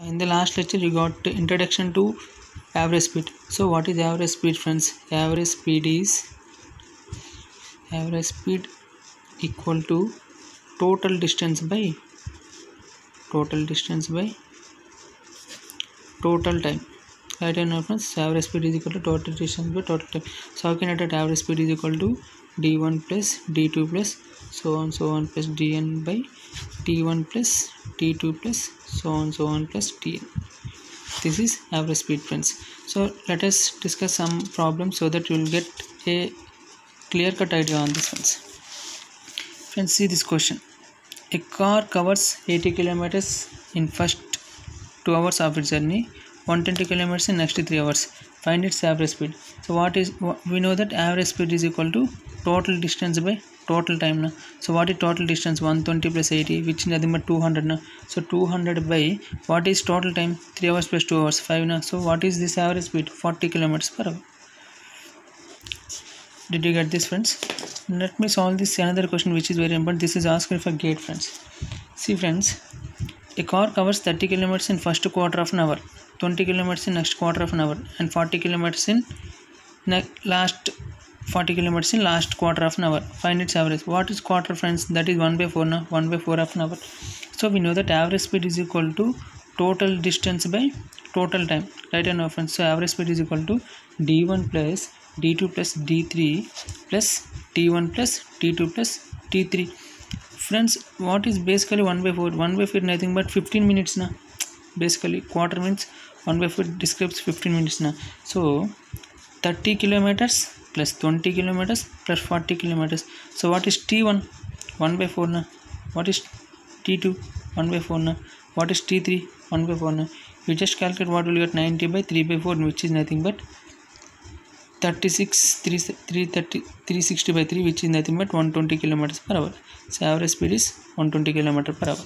In the last lecture, you got introduction to average speed. So, what is average speed, friends? Average speed equal to total distance by total time. Right now, friends, average speed is equal to total distance by total time. So, how can I write average speed is equal to d1 plus d2 plus so on plus dn by t1 plus t2 plus so on plus tn. This is average speed, friends. So let us discuss some problems so that you will get a clear cut idea on this, friends. See this question. A car covers 80 kilometers in first 2 hours of its journey, 120 kilometers in next 3 hours. Find its average speed. So we know that average speed is equal to total distance by total time now. So what is total distance? 120 plus 80, which is nothing but 200 now. So 200 by what is total time? 3 hours plus 2 hours, 5 now. So what is this average speed? 40 kilometers per hour. Did you get this, friends? Let me solve this another question which is very important. This is asked for gate, friends. See, friends, a car covers 30 kilometers in first quarter of an hour, 20 kilometers in next quarter of an hour, and 40 kilometers in last 40 kilometers in last quarter of an hour. Find its average. What is quarter, friends? That is 1 by 4 now. 1 by 4 of an hour. So we know that average speed is equal to total distance by total time. Right now, friends. So average speed is equal to d1 plus d2 plus d3 plus t1 plus t2 plus t3. Friends, what is basically 1 by 4? 1 by 4 nothing but 15 minutes now. Basically quarter means 1 by 4 describes 15 minutes now. So 30 kilometers plus 20 kilometers plus 40 kilometers. So what is t1? 1 by 4 now. What is t2? 1 by 4 now. What is t3? 1 by 4 now. You just calculate what will get 90 by 3 by 4, which is nothing but 360 by 3, which is nothing but 120 kilometers per hour. So average speed is 120 kilometers per hour.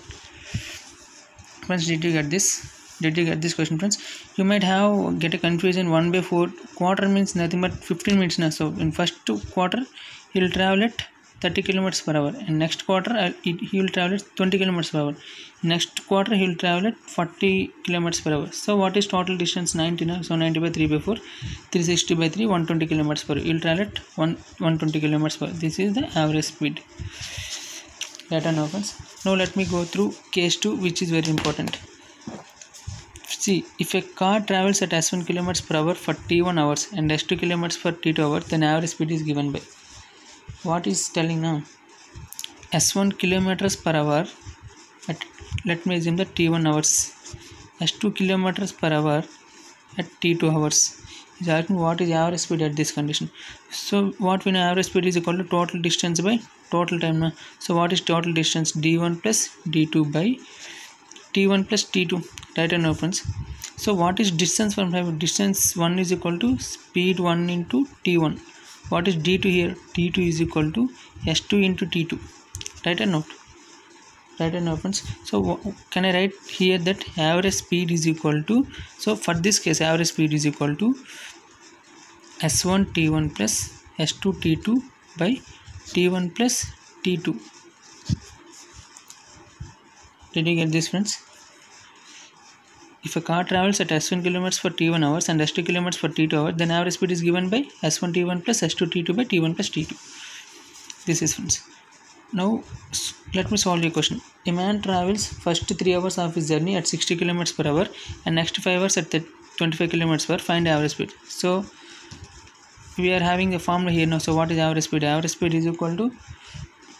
Friends, did you get this? Did you get this question, friends? You might have get a confusion. 1 by 4 quarter means nothing but 15 minutes now. So in first quarter he will travel at 30 kilometers per hour, and next quarter he will travel at 20 kilometers per hour. Next quarter he will travel at 40 kilometers per hour. So what is total distance? 90 now. So 90 by 3 by 4, 360 by 3, 120 kilometers per hour. He will travel at 120 kilometers per hour. This is the average speed. Data now, friends. Now let me go through case 2, which is very important. See, if a car travels at s1 kilometers per hour for t1 hours and s2 kilometers for t2 hours, then average speed is given by. What is telling now? s1 kilometers per hour at, let me assume that t1 hours, s2 kilometers per hour at t2 hours. Is asking what is average speed at this condition. So what we know, average speed is equal to total distance by total time now. So what is total distance? d1 plus d2 by t1 plus t2. Right now, friends. So what is distance from here? Distance 1 is equal to speed 1 into t1. What is d2 here? d2 is equal to s2 into t2. Right or not? Right or not, friends? So can I write here that average speed is equal to, so for this case average speed is equal to s1 t1 plus s2 t2 by t1 plus t2. Did you get this, friends? If a car travels at s1 kilometers for t1 hours and s2 kilometers for t2 hours, then average speed is given by s1 t1 plus s2 t2 by t1 plus t2. This is, friends. Now let me solve your question. A man travels first 3 hours of his journey at 60 kilometers per hour and next 5 hours at 25 kilometers per hour. Find average speed. So we are having a formula here now. So what is average speed? Average speed is equal to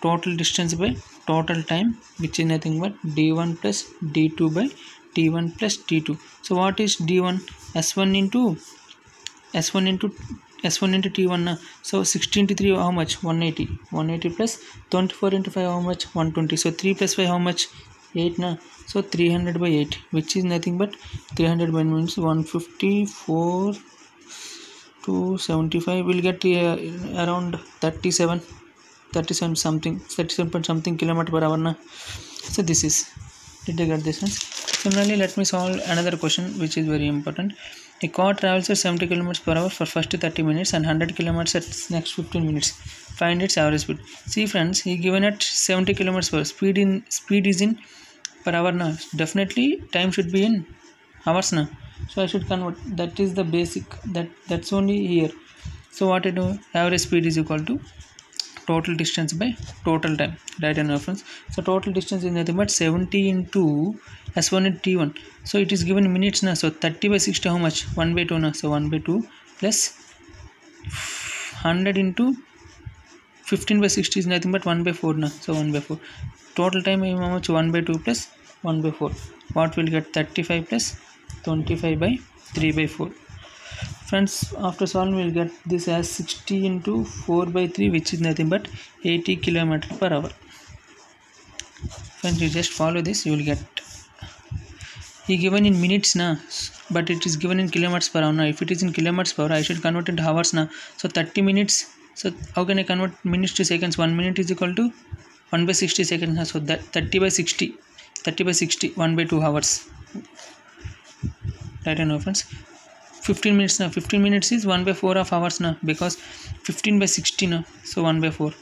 total distance by total time, which is nothing but d1 plus d2 by t1 plus t2. So what is d1? s1 into t1 now. So 60 into 3 how much? 180 plus 24 into 5 how much? 120. So 3 plus 5 how much? 8 now. So 300 by 8, which is nothing but 300 by means 154 to 75 will get around 37 something kilometer per hour now. So this is, did you get this one? Similarly, let me solve another question which is very important. A car travels at 70 km per hour for first 30 minutes and 100 km at next 15 minutes. Find its average speed. See, friends, he given at 70 km per hour. Speed is in per hour now. Definitely time should be in hours now, so I should convert. That is the basic, that's only here. So what I do, average speed is equal to total distance by total time, right? And reference. So total distance is nothing but 70 into S1 and T1. So it is given in minutes now. So 30 by 60 how much? 1 by 2 now. So 1 by 2 plus 100 into 15 by 60 is nothing but 1 by 4 now. So 1 by 4. Total time is how much? 1 by 2 plus 1 by 4. What will get? 35 plus 25 by 3 by 4. Friends, after solving we'll get this as 60 into 4 by 3, which is nothing but 80 km per hour. Friends, you just follow this, you will get. He given in minutes now, but it is given in kilometers per hour now. If it is in kilometers per hour, I should convert into hours now. So 30 minutes. So how can I convert minutes to seconds? 1 minute is equal to 1 by 60 seconds now. So that 30 by 60, 1 by 2 hours. Right, and friends. 15 minutes now. 15 minutes is 1 by 4 of hours now, because 15 by 60 now. So 1 by 4.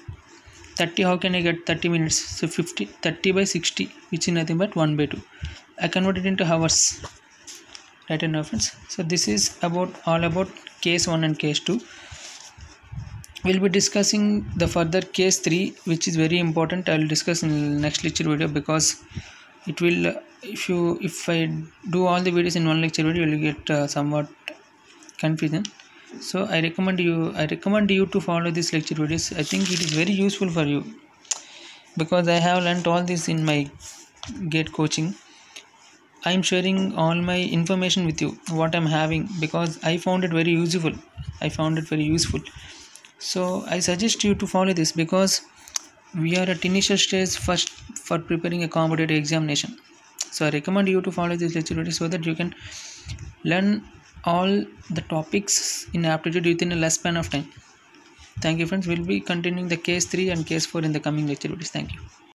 30, how can I get 30 minutes? So 30 by 60, which is nothing but 1 by 2. I convert it into hours. Right, and friends. So this is all about case 1 and case 2. We'll be discussing the further case 3, which is very important. I will discuss in next lecture video, because it will, if I do all the videos in one lecture video, you will get somewhat confusion. So I recommend you to follow this lecture videos. I think it is very useful for you, because I have learnt all this in my GATE coaching. I am sharing all my information with you, what I am having, because I found it very useful. So I suggest you to follow this, because we are at initial stage first for preparing a competitive examination. So I recommend you to follow this lecture video, so that you can learn all the topics in aptitude within a less span of time. Thank you, friends. We'll be continuing the case 3 and case 4 in the coming lecture videos. Thank you.